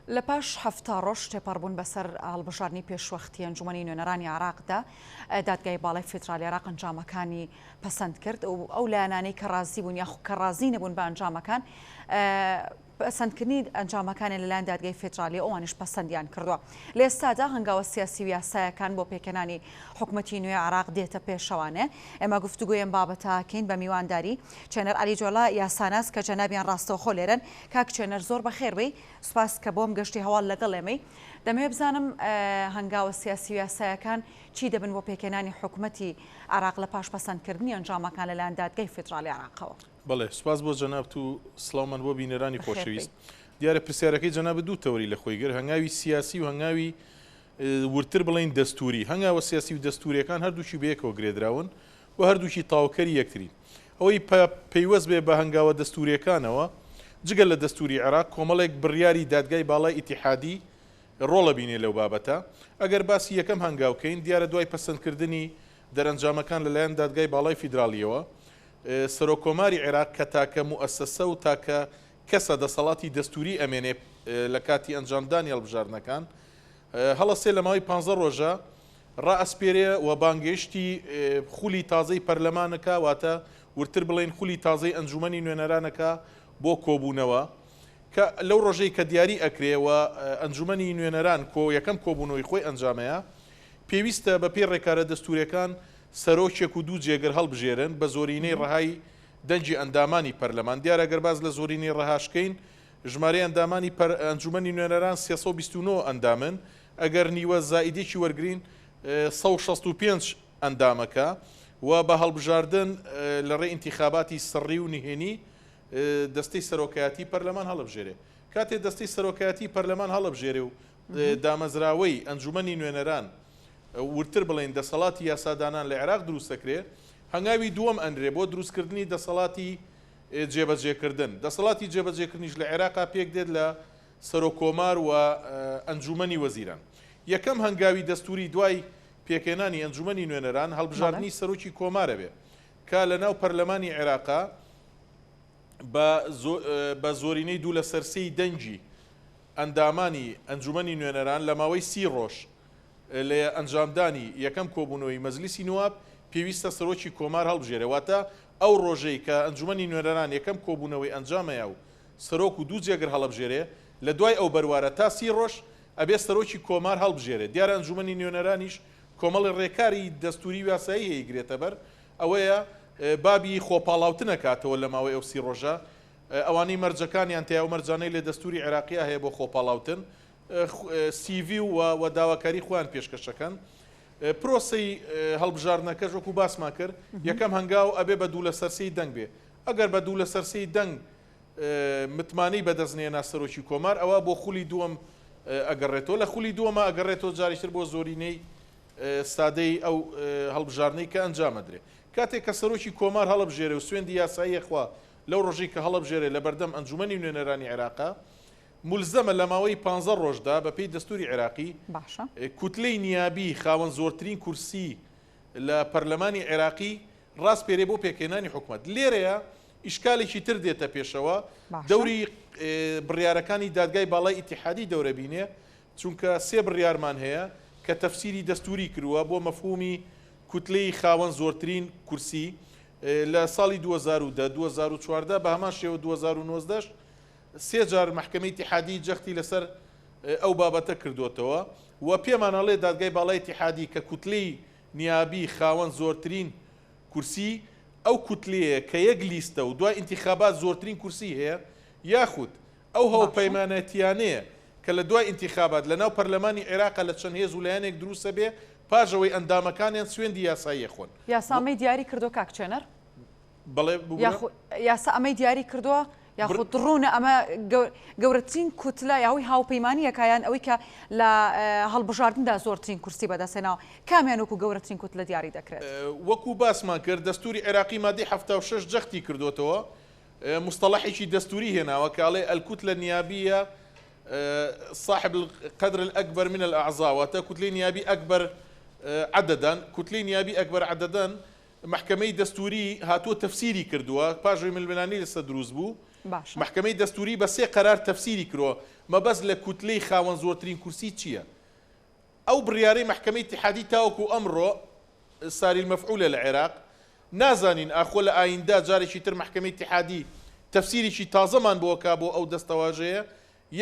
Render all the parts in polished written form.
لە پاش هەفتا ڕۆژ تێپەڕبوون بەسەر هەڵبژاردننی پێشوەختی ئەنجومەنی نوێنەرانی عراقدا دادگای باڵای فیدرالی عراق ئەنجامەکانی پەسەند کرد و ئەو لایەنانەی کە ڕازی بوون یاخو کە ڕازی نەبوون بە ئەنجامەکان پەسەندکردنی ئەنجامەکانی لەلایەن دادگای فیدرالی ئەوانش پەسەندیان کردووە. لە ئێستادا هەنگاوە سیاسی و یاسایەکان بۆ پێکەنانی حکوومەتی نوێ عراق دێتە پێشەوانێ. ئێمە گفتوگویان بابەتەکەین بە میوانداری چێنەر عەلی جۆڵا یاساناس کە جەنابیان ڕاستەوخۆ لێرن. کاک چێنەر زۆر بەخێربەی سوپاس کە بۆم گەشتی هەواڵ لەگەڵ ئێمەی. دەمەوێت بزانم هەنگاوە سیاسی و یاسایەکان چی دەبن بۆ پێکەنانی حکوومەتی عراق لە پاش پەسەندکردنی ئەنجامەکان لەلایەن دادگای فیدرالی عراقەوە. بەڵێ سوپاس بۆ جەناب و سڵاومان بۆ بینەرانی خۆشەویست. دیارە پرسیارەکەی جەناب دوو تەوری لە خۆی گر هەنگاوی سیاسی و هەنگاوی ورتر بڵین دەستوری. هەنگاوە سیاسی و دەستوریەکان هەردووشی بەیەکەوە گرێدراون و هەردووشی تاوکەری یەکترین. ئەوەی پەیوەست بێ بە هەنگاوە دەستوریەکانەوە جگەل لە دەستوری عراق کۆمەڵێک بڕیاری دادگای باڵای ئیتیحادی ڕۆڵە بینێ لەو بابەتە. ئەگەر باسی یەکەم هەنگاوکەین دیارە دوای پەسەندکردنی دەرەنجامەکان لەلایەن دادگای باڵای فیدرالیەوە سەرۆکۆماری عێراق کە تاکە موئەسسە و تاکە کەسە دەسەڵاتی دەستوری ئەمێنێ لە کاتی ئەنجامدانی هەڵبژاردنەکان هەڵەسێ لە ماوەی 15 ڕۆژە ڕائەسپێرێ و بانگێشتی خولی تازەی پەرلەمانەکە واتە ورتر بڵێن خولی تازەی ئەنجومەنی نوێنەرانەکە بۆ کۆبوونەوە کە لەو ڕۆژەی کە دیاری ئەکرێەوە ئەنجومەنی نوێنەران یەکەم کۆبوونەوەی خۆی ئەنجامەیە پێویستە بە پێ ڕێکارە دەستوریەکان سەرۆکێک و دوو جێگەر هەڵبژێرن بە زۆرینەی ڕەهای دەنجی ئەندامانی پەرلەمان. دیارە گەر باز لە زۆرینەی ڕەهاشکەین ژمارە ئەندامانی ئەنجومەنی نوێنەران 329 ئەندامن ئەگەر نیوە زائیدێکی وەرگین 165 ئەندامەکە و بە هەڵبژاردن لە ڕێ ئینتیخاباتی سڕی و نهێنی دەستەی سەرۆکایەتی پەرلەمان هەڵبژێرێ. کاتێ دەستەی سەرۆکایەتی پەرلەمان هەڵبژێرێ و دامەزراوەی ئەنجومەنی نوێنەران ورتر بڵێن دەسەڵاتی یاسادانان لە عێراق دروست دەکرێ هەنگاوی دووەم ئەنرێ بۆ دروستکردنی دەسەڵاتی جێبەجێکردن. دەسەڵاتی جێبەجێکردنیش لە عێراقا پێک دێت لە سەرۆکۆمار و ئەنجومەنی وەزیران. یەکەم هەنگاوی دەستوری دوای پێکێنانی ئەنجومەنی نوێنەران هەڵبژاردننی سەرۆکی کۆمارە بێ کە لە ناو پەرلەمانی عێراقا بە زۆرینەی دوو لە سەرسەی دەنجی ئەندامانی ئەنجومەنی نوێنەران لە ماوەی 30 ڕۆژ لە ئەنجامدانی یەکەم کۆبوونەوەی مەجلیسی نواب پێویستە سەرۆکی کۆمار هەڵبژێرەوەتە ئەو ڕۆژەی کە ئەنجومەنی نوێنەران یەکەم کۆبوونەوەی ئەنجامەیە و سەرۆک و دوو جێگر هەڵبژێرێ لە دوای ئەو بەروارە تا 30 ڕۆژ ئەبێ سەرۆکی کۆمار هەڵبژێرێت. دیارە ئەنجومەنی نوێنەرانیش کۆمەڵی ڕێکاری دەستوری و یاسایی هەیەگرێتە بەر ئەوەیە بابی خۆپاڵاوتن نکاتەوە لە ماوەی ئەو 30 ڕۆژە ئەوانەی مەرجەکانیان تیا و مەرجانەی لە دەستوری عێراقیە هەیە بۆ خۆپاڵاوتن CV و داواکاری خۆیان پێشکەشەکەن. پرۆسی هەڵبژاردنەکەش وەکو باسمان کرد یەکەم هەنگاو ئەبێ بە دوو لە سەرسەی دەنگ بێ. ئەگەر بە دوو لە سەرسەی دەنگ متمانەی بەدەستنێنا سەرۆکی کۆمار ئەوە بۆ خولی دووەم ئەگەڕێتەوە لە خولی دووەمە ئەگەڕێتەوە جاریشتر بۆ زۆرینەی سادەی ئەو هەڵبژاردنەی کە ئەنجامەدرێ. کاتێک کە سەرۆکی کۆمار هەڵبژێرێ و سوێندی یاسایی خوا لەو ڕۆژی کە هەڵبژێرێ لە بەردەم ئەنجومەنی نوێنەرانی عێراقا مولزەمە لە ماوەی 15 ڕۆژدا بە پێی دەستوری عێراقی کوتلەی نیابی خاوەن زۆرترین کورسی لە پەرلەمانی عێراقی ڕاست پێرێ بۆ پێکێنانی حکومەت. لێرەیە ئیشکالێکی تر دێتە پێشەوە دەوری بڕیارەکانی دادگای باڵای ئیتیحادی دەورە بینێ چونکە سێ بڕیارمان هەیە کە تەفسیری دەستوری کردووە بۆ مەفهومی کوتلەی خاوەن زۆرترین کورسی لە ساڵی 2010 2014 بە هەمان شێوە 2019 سێ جار محکەمەی ئیتیحادی جەختی لەسەر ئەو بابەتە کردوتەوە و پێمانەڵێ دادگای باڵای ئیتیحادی کە کوتلەی نیابی خاوەن زۆرترین کورسی ئەو کوتلەیە کە یەک لیستە و دوای ئینتیخابات زۆرترین کورسی هەیە یاخود ئەو هەوپەیمانەتیانەیە کە لە دوای ئینتیخابات لە ناو پەرلەمانی عێراقا لە چەند هێز و لایەنێک دروستە بێ پاژەوەی ئەندامەکانیان سوێندی یاسایی خۆن. یاسامەی دیاری کردو کاک چێنەر؟ بەڵێ یاسا ئەمەی دیاری کردووە یاخود ڕوونە ئەمە گەورەترین کوتلە یاوی هاوپەیمانیەکایان ئەوەی کە لە هەڵبژاردندا زۆرترین کورسی بەدەستێناوە کامیان وەکو گەورەترین کوتلە دیاری دەکرێت. وەکو باسمان کرد دەستوری عێراقی مادەی 76 جەختی کردوتەوە مصطلحێکی دەستوری هێناوە کاڵێ الكتلة النيابية صاحب القدر الأكبر من الأعضاء واتە كتلة نيابي أكبر عددا كتلة نيابي أكبر عددا محکەمەی دەستوری هاتووە تەفسیری کردووە پاژەوەی ململانی لەسەر دروست بوو محکمەی دەستوری بە سێ قەرار تەفسیری کردەوە مەبەست لە کوتلەی خاوەن زۆرترین کورسی چییە؟ ئەو بڕیارەی محکمەی اتحادی تاوەکو ئەمڕۆ ساری المەفعولە لە عێراق نازانین ئاخۆ لە ئایندا جارێکی تر محکمەی اتحادی تەفسیریی تازەمان بۆکا بۆ ئەو دەستەواژەیە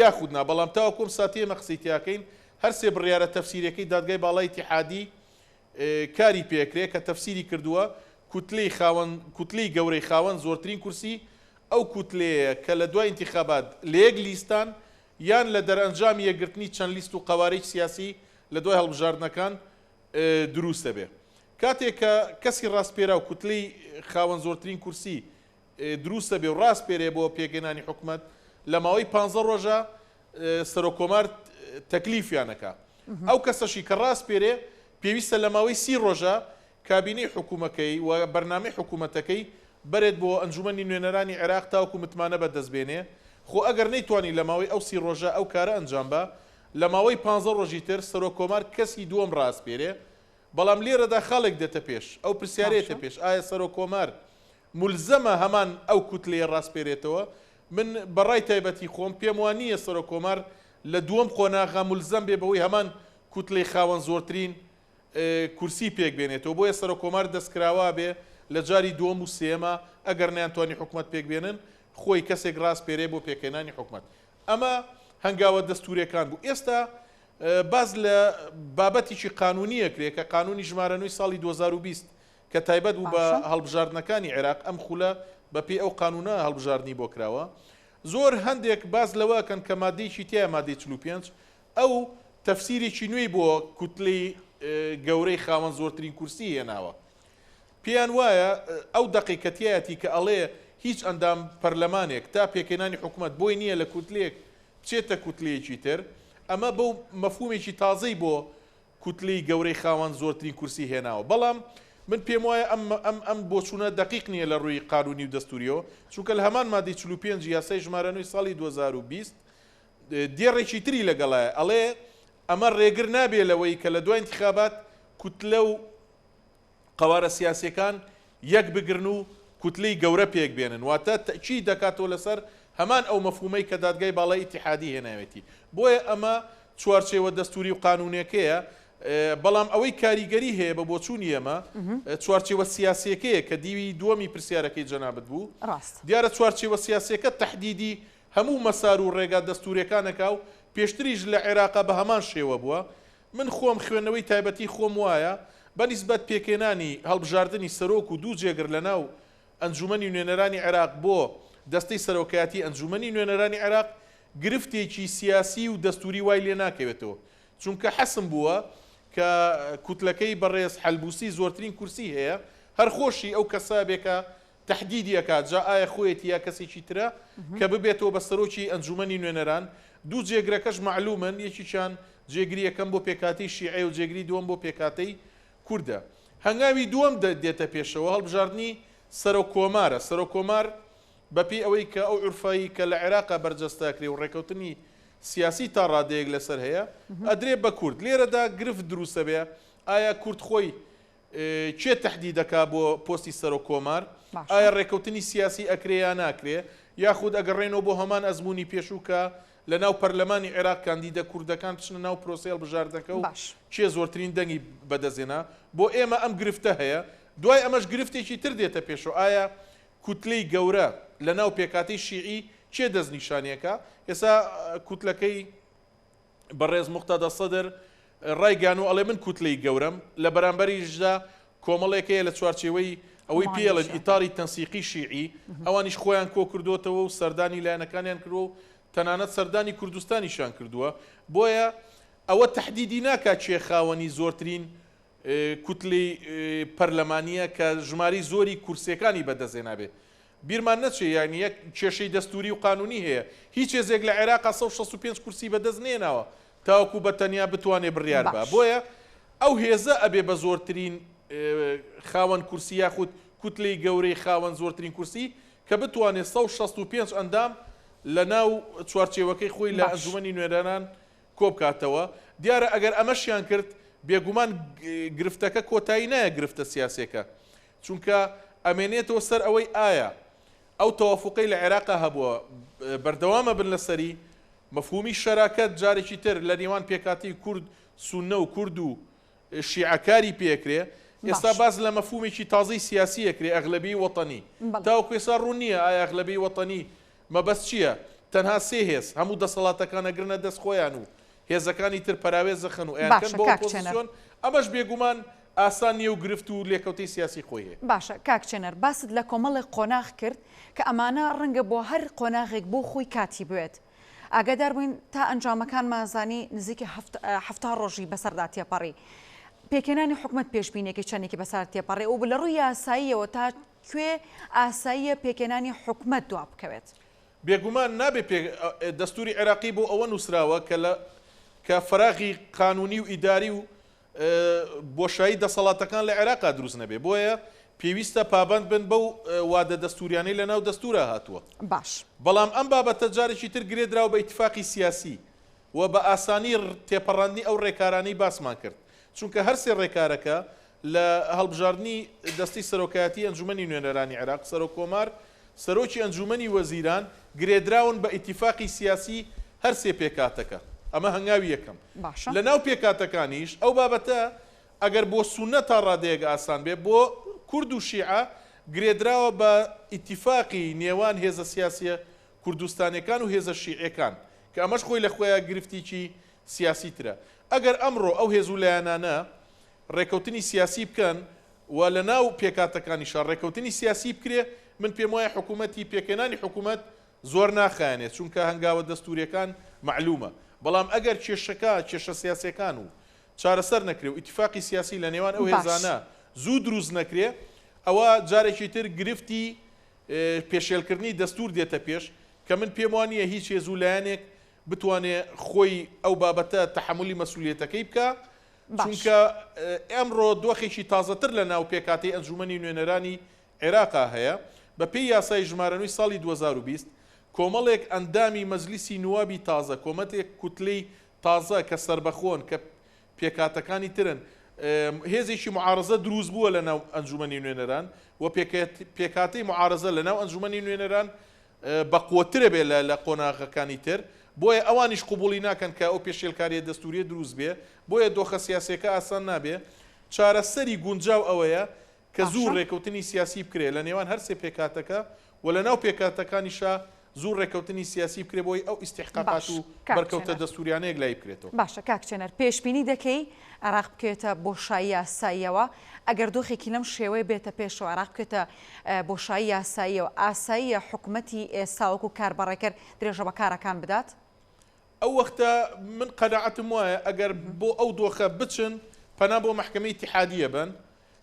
یاخودنا بەڵام تاوەکۆم ساتیێمە قسەی تیاکەین هەر سێ بڕیارە تەفسیرەکەی دادگای باڵای اتحادی کاری پێکرێ کە تەفسیری کردووە کوتلەی گەورەی خاوەن زۆرترین کورسی ئەو کوتلەیە کە لە دوای انتخابات لە یەک لیستان یان لە دەرئەنجامی یەکگرتنی چەند لیست و قەوارەی سیاسی لە دوای هەڵبژاردنەکان دروستە بێ. کاتێک کە کەسی ڕاستپێرا و کوتلەی خاوەن زۆرترین کورسی دروستە بێ و ڕاستپێرێ بۆ پێگەێنانی حکوومەت لە ماوەی 15 ڕۆژە سەرۆکۆمار تەکلیفیانەکە. ئەو کەسەشی کە ڕاستپێرێ پێویستە لە ماوەی 30 ڕۆژە کابینەی حکوومەکەی و بەرنامەی حکوومەتەکەی بەرێت بۆ ئەنجومەنی نوێنەرانی عێراق تاوەکو متمانە بەدەستبێنێ خۆ ئەگەر نەیتوانی لە ماوەی ئەو 30 ڕۆژە ئەو کارە ئەنجام بە لە ماوەی 15 ڕۆژی تر سەرۆکۆمار کەسی دووەم ڕاستپێرێ بەڵام لێرەدا خاڵێک دێتە پێش ئەو پرسیارێتە پێش ئایا سەرۆکۆمار مولزەمە هەمان ئەو کوتلەیە ڕاستپێرێتەوە من بەڕای تایبەتی خۆم پێم وانە سەرۆکۆمار لە دووەم قۆناغا مولزەم بێ بەوەی هەمان کوتلەی خاوەن زۆرترین کورسی پێک بێنێتەوە بۆیە سەرۆکۆمار دەستکراوە بێ لە جاری دووەم و سێمە ئەگەر نەیانتوانی حکوومەت پێک بێنن خۆی کەسێک ڕاستپێرێ بۆ پێکهێنانی حکوومەت ئەمە هەنگاوە دەستوریەکان بوو. ئێستا باز لە بابەتێکی قانونیە کرێ کە قانونی ژمارەنووی ساڵی 2020 کە تایبەت بوو بە هەڵبژاردنەکانی عێراق ئەم خولە بەپێی ئەو قانونە هەڵبژاردننی بۆ کراوە زۆر هەندێک باز لەوەکەن کە مادەیەکی تیا مادەی 45 ئەو تەفسیرێکی نوێی بۆ کوتلەی گەورەی خاوەن زۆرترین کورسی هێناوە. پێیان وایە ئەو دەقیقەتیەتی کە ئەڵێ هیچ ئەندام پەرلەمانێک تا پێکهێنانی حکوومەت بۆی نییە لە کوتلێک بچێتە کوتلەیەکی تر ئەمە بەو مەفهومێکی تازەی بۆ کوتلەی گەورەی خاوەن زۆرترین کورسی هێناوە. بەڵام من پێم وایە ئەم بۆچوونە دقیق نییە لە ڕووی قانونی و دەستوریەوە چونکە لە هەمان مادەی 45 یاسای ژمارەنووی ساڵی 2020 دێڕێکی تری لەگەڵایە ئەڵێ ئەمە ڕێگر نابێ لەوەی کە لە دوای انتخابات کوتلە و قەوارە سیاسیەکان یەک بگرن و کوتلەی گەورە پێک بێنن واتە چی دەکاتەوە لەسەر هەمان ئەو مەفهومەی کە دادگای باڵای ئیتیحادی هێناوێتی بۆیە ئەمە چوارچێوە دەستوری و قانونیەکەیە بەڵام ئەوەی کاریگەری هەیە بە بۆچوونی ئێمە چوارچێوە سیاسیەکەیە کە دیوی دووەمی پرسیارەکەی جەنابەت بوو دیارە چوارچێوە سیاسیەکە تەحدیدی هەموو مەسار و ڕێگا دەستوریەکانەکە و پێشتریش لە عێراقا بە هەمان شێوە بووە من خۆم خوێندنەوەی تایبەتی خۆم وایە بەنسبەت پێکهێنانی هەڵبژاردننی سەرۆک و دوو جێگر لەناو ئەنجومەنی نوێنەرانی عێراق بۆ دەستەی سەرۆکایەتی ئەنجومەنی نوێنەرانی عێراق گرفتێکی سیاسی و دەستوری وای لێ ناکەوێتەوە چونکە حەسم بووە کە کوتلەکەی بەڕێز حەلبوسی زۆرترین کورسی هەیە هەر خۆشی ئەو کەسابێکە تهدیدی ئەکات جا ئایا خۆیەتی یا کەسێکی ترە کە ببێتەوە بە سەرۆکی ئەنجومەنی نوێنەران دوو جێگرەکەش معلومن یەکیشان جێگری یەکەم بۆ پێکاتی شیعێ و جێگری دووەم بۆ پێکاتەی کوردە هەنگاوی دووەم دێتە پێشەوە هەڵبژاردننی سەرۆکۆمارە سەرۆکۆمار بەپی ئەوەی کە ئەو عورفایی کە لە عێراقا بەرجەستاکرێ و ڕێکەوتنی سیاسی تا ڕادەیەک لەسەر هەیە ئەدرێ بە کورد لێرەدا گرفت دروستە بێ ئایا کورد خۆی چێ تهدید دەکا بۆ پۆستی سەرۆکۆمار ئایا ڕێکەوتنی سیاسی ئەکرێ یا ناکرێ یاخود ئەگەڕێنەوە بۆ هەمان ئەزمموی پێشووکە لە ناو پەرلەمانی عێراق کاندیدە کوردەکان بچنە ناو پرۆسی هەڵبژاردنەکە و چێ زۆرترین دەنگی بەدەزێنا بۆ ئێمە ئەم گرفتە هەیە دوای ئەمەش گرفتێکی تر دێتە پێشەوە ئایا کوتلەی گەورە لە ناو پێکاتی شیعی چێ دەستنیشانیەکە ئێستا کوتلەکەی بەڕێز موقتەدە سەدر ڕایگان و ئەڵێ من کوتلەی گەورەم لە بەرامبەریشدا کۆمەڵێکەیە لە چوارچێوەی ئەوەی پێڵن ئیتاری تەنسیقی شیعی ئەوانیش خۆیان کۆ کردوتەوە و سەردانی لایەنەکانیان کردو و تەنانەت سەردانی کوردستانیشان کردووە بۆیە ئەوە تهدیدی ناکات چێ خاوەنی زۆرترین کوتلەی پەرلەمانیە کە ژماری زۆری کورسەکانی بەدەستێنابێ بیرمان نەچێ یانی یەک کێشەی دەستوری و قانونی هەیە هیچ هێزێک لە عێراقا 165 کورسی بەدەست نێناوە تاوەکو بە تەنیا بتوانێت بڕیار بە بۆیە ئەو هێزە ئەبێ بە زۆرترین خاوەن کورسی یاخود کوتلەی گەورەی خاوەن زۆرترین کورسی کە بتوانێت 165 ئەندام لە ناو چوارچێوەکەی خۆی لە ئەنجومەنی نوێنەران کۆبکاتەوە دیارە ئەگەر ئەمەشیان کرد بێگومان گرفتەکە کۆتایی نایە گرفتە سیاسەکە چونکە ئەمێنێتەوە سەر ئەوەی ئایا ئەو تەوافقەی لە عێراقا هەبووە بەردەوامە بن لەسەری مەفهومی شەراکەت جارێکی تر لە نێوان پێکاتی کورد سونە و کورد و شیعەکاری پێکرێ ئێستا باز لە مەفهومێکی تازەی سیاسی ئەکرێ ئەغلەبی وەتەنی تاوەکو ئێستا ڕوون نییە ئایا ئەغلەبی وەتەنی مەبەست چییە تەنها سێ هێز هەموو دەسەڵاتەکان ئەگرنە دەست خۆیان و هێزەکانی تر پەراوێز دەخەن و ئەیانکەن بۆ ئۆپۆزیسیۆن ئەمەش بێگومان ئاسان نییە و گرفت و لێکەوتەی سیاسی خۆی هەیە. باشە کاکچێنەر باست لە کۆمەڵی قۆناغ کرد کە ئەمانە ڕەنگە بۆ هەر قۆناغێک بۆ خۆی کاتی بوێت. ئاگادار بووین تا ئەنجامەکان مازانی نزیکی هەفتا ڕۆژی بەسەردا تێپەڕی. پێکێنانی حکومت پێشبینێکی چەندێکی بەسەر تێپەڕێ و لە ڕووی یاساییەوە تا کوێ ئاساییە پێکێنانی حکومت دوا بکەوێت. بێگومان نابێت دەستوری عێراقی بۆ ئەوە نووسراوە کە فراغی قانونی و ئیداری و بۆشایی دەسەڵاتەکان لە عێراقا دروست نەبێ بۆیە پێویستە پابند بن بەو وادە دەستوریانەی لە ناو دەستورە هاتووە. باش بەڵام ئەم بابەتە جارێکی تر گرێدراوە بە ئیتفاقی سیاسی و بە ئاسانی تێپەڕاندنی ئەو ڕێکارانەی باسمان کرد چونکە هەر سێ ڕێکارەکە لە هەڵبژاردننی دەستی سەرۆکایەتی ئەنجومەنی نوێنەرانی عێراق سەرۆکۆمار سەرۆکی ئەنجومەنی وەزیران گرێدراون بە ئیتیفاقی سیاسی هەر سێ پێکاتەکە ئەمە هەنگاوی یەکەم. لە ناو پێکاتەکانیش ئەو بابەتە ئەگەر بۆ سونە تا ڕادەیەک ئاسان بێ بۆ کورد و شیعە گرێدراوە بە ئیتیفاقی نێوان هێزە سیاسیە کوردستانیەکان و هێزە شیعەکان کە ئەمەش خۆی لە خۆیان گرفتیی سیاسی ترە. ئەگەر ئەمڕۆ ئەو هێز و لایەنانە ڕێکەوتنی سیاسی بکەن و لە ناو پێکاتەکانیشە ڕێکەوتنی سیاسی بکرێ من پێم وایە حکوومەتی پێکێنانی حکوومەت زۆر ناخایەنێت چونکە هەنگاوە دەستوریەکان معلومە بەڵام ئەگەر کێشە سیاسیەکان و چارەسەر نەکرێ و ئیتفاقی سیاسی لە نێوان ئەو هێزانە زوو دروست نەکرێ ئەوە جارێکی تر گرفتی پێشێلکردنی دەستور دێتە پێش کە من پێم وانییە هیچ هێز و لایەنێک بتوانێت خۆی ئەو بابەتە تەحملی مەسئولیەتەکەی بکە چونکە ئەمڕۆ دۆخێکی تازەتر لە ناو پێکاتی ئەنجومەنی نوێنەرانی عێراقا هەیە بە پێی یاسای ژمارەنووی ساڵی 2020 کۆمەڵێک ئەندامی مەجلیسی نوابی تازە کۆمەتێک کوتلەی تازە کە سربەخۆن کە پێکاتەکانی ترن هێزێکی معارزە دروست بووە لە ناو ئەنجومەنی نوێنەران و پێکاتی معارزە لە ناو ئەنجومەنی نوێنەران بەقوترە بێ لە قۆناغەکانی تر بۆیە ئەوانیش قوبولی ناکەن کە ئەو پێشێلکاریە دەستوریە دروست بێ بۆیە دۆخە سیاسەکە ئاسان نابێ چارەسەری گونجاو ئەوەیە کە زوو ڕێکەوتنی سیاسی بکرێ لە نێوان هەر سێ پێکاتەکە و لە ناو پێکاتەکانیشە زوو ڕێکەوتنی سیاسی بکرێ بۆی ئەو ئیستحقاقات و بەرکەوتە دەستوریانەیەک لای بکرێتەوە. باشە کاکچێنەر پێشبینی دەکەی عێراق بکێتە بۆشایی یاساییەوە ئەگەر دۆخێکی لەم شێوەیە بێتە پێشەوە عێراق بکێتە بۆشایی یاساییەوە ئاساییە حکوومەتی ئێستا وەکو کاربڕێکرد درێژە بە کارەکان بدات؟ ئەو وەختە من قەناعەتم وایە ئەگەر بۆ ئەو دۆخە بچن پەنا بۆ محکەمەی اتحادیە بن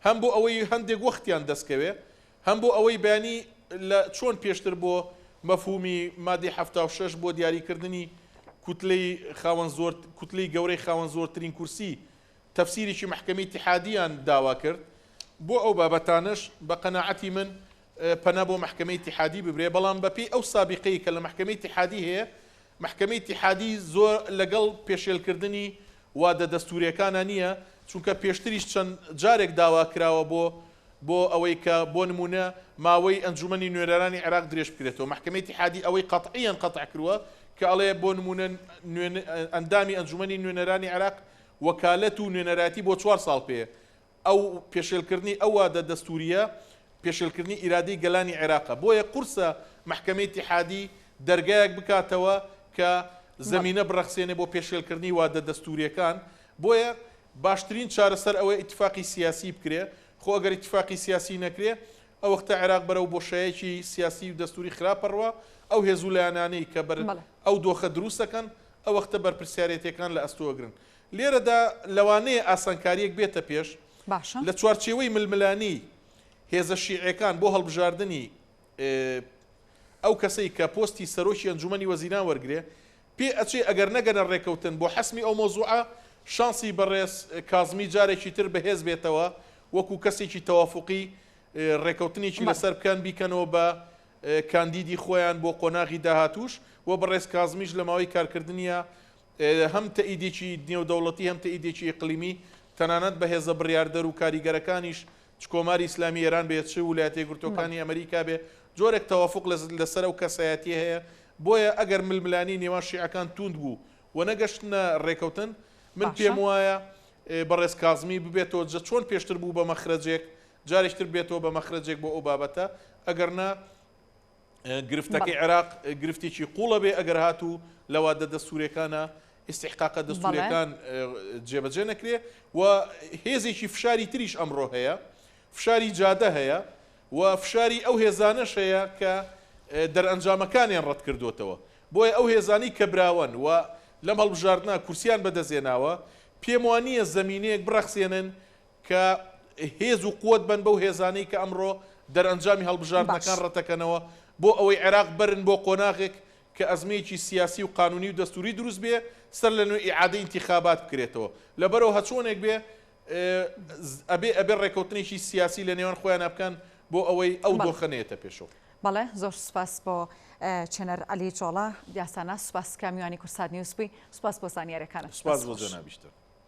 هەم بۆ ئەوەی هەندێک وەختیان دەستکەوێ هەم بۆ ئەوەی بەیانی لە چۆن پێشتر بۆ مەفهومی مادەی 76 بۆ دیاریکردنی کوتلەی گەورەی خاوەن زۆرترین کورسی تەفسیرێکی محکەمەی اتحادیان داوا کرد بۆ ئەو بابەتانش بە قەناعەتی من پەنا بۆ محکەمەی اتحادی ببرێ بەڵام بەپێی ئەو سابقەی کە لە محکەمەی اتحادی هەیە محکەمەی اتحادی زۆر لەگەڵ پێشێلکردنی وادە دەستوریەکانە نییە چونکە پێشتریش چەند جارێک داوا کراوە بۆ ئەوەی کە بۆ نمونە ماوەی ئەنجومەنی نوێنەرانی عێراق درێژ بکرێتەوە محکەمەی اتحادی ئەوەی قەتعیان قەتع کردووە کە ئەڵێ بۆ نمونە ئەندامی ئەنجومەنی نوێنەرانی عێراق وەکالەت و نوێنەراتی بۆ 4 ساڵ پێ ئەو پێشێلکردنی ئەو وادە دەستوریە پێشێلکردنی ئیرادەی گەلانی عێراقە بۆیە قورسە محکەمەی اتحادی دەرگایەک بکاتەوە کە زەمینە بڕەخسێنێ بۆ پێشێلکردنی وادە دەستوریەکان بۆیە باشترین چارەسەر ئەوەی ئیتفاقی سیاسی بکرێ خۆ ئەگەر ئیتفاقی سیاسی نەکرێ ئەو وەختە عێراق بەرەو بۆشایەکی سیاسی و دەستوری خراپەڕوە ئەو هێزوو لایەنانەی کە ئەو دۆخە دروستەکەن ئەو وەختە بەرپرسیارەتەکان لە ئەستۆگرن لێرەدا لەوانەیە ئاسانکاریەک بێتە پێش لە چوارچێوەی ململانی هێزە شیعەکان بۆ هەڵبژاردننی ئەو کەسەی کە پۆستی سەرۆکی ئەنجومەنی وەزیران وەرگێ پێ ئەچێ ئەگەر نەگەنە ڕێکەوتن بۆ حەسمی ئەو مۆزوعە شانسی بەڕێز کازمی جارێکی تر بەهێز بێتەوە وەکو کەسێکی تەوافقی ڕێکەوتنێکی لەسەر بکەن بیکەنەوە بە کاندیدی خۆیان بۆ قۆناغی داهاتوش و بەڕێز کازمیش لە ماوەی کارکردنیە هەم تەئیدێکی نێودەوڵەتی هەم تەئیدێکی ئیقلیمی تەنانەت بە هێزە بڕیاردەر و کاریگەرەکانیش چ کۆماری ئیسلامی ئێران بێت چ ویلایەتە یەکگرتووەکانی ئەمریکا بێ جۆرێک تەوافق لەسەر و کەسایەتی هەیە بۆیە ئەگەر ململانی نێوان شیعەکان توند بوو و نەگەشتنە ڕێکەوتن من پێم وایە بەڕێز کازمی ببێتەوە جە چۆن پێشتر بوو بە مەخرەجێک جارێکتر بێتەوە بە مەخرەجێک بۆ ئەو بابەتە ئەگەرنا گرفتەکەی عێراق گرفتێکی قوڵە بێ ئەگەر هاتوو لەوادە دەستوورەکانە استحقاقە دەستوورەکان جێبەجێ نەکرێ و هێزێکی فشاری تریش ئەمڕۆ هەیە فشاری جادە هەیە و فشاری ئەو هێزانەش هەیە کە دەرئەنجامەکانیان ڕەت کردوتەوە بۆیە ئەو هێزانی کە براون و لەم هەڵبژاردنە کورسیان بەدەزێناوە پێم وانییە زەمینەیەک بڕەخسێنن کە هێز و قوت بن بەو هێزانەی کە ئەمڕۆ دەرئەنجامی هەڵبژاردنەکان ڕەتەکەنەوە بۆ ئەوەی عێراق برن بۆ قۆناغێک کە ئەزمەیەکی سیاسی و قانونی و دەستوری دروست بێ سەر لە نوێی ئیعادەی انتخابات بکرێتەوە لەبەرەوە هەچۆنێک بێ ئەبێ ڕێکەوتنێکی سیاسی لە نێوان خۆیان بکەن بۆ ئەوەی ئەو دۆخەنەیەتە پێشەوە. بەڵێ زۆر سوپاس بۆ چێنەر عەلی جۆڵە دیاسانە سوپاس کامیوانی کورسات نیوسبی سوپاس بۆ زانیاریەکانە سوپاس بۆ جەنابیشتە.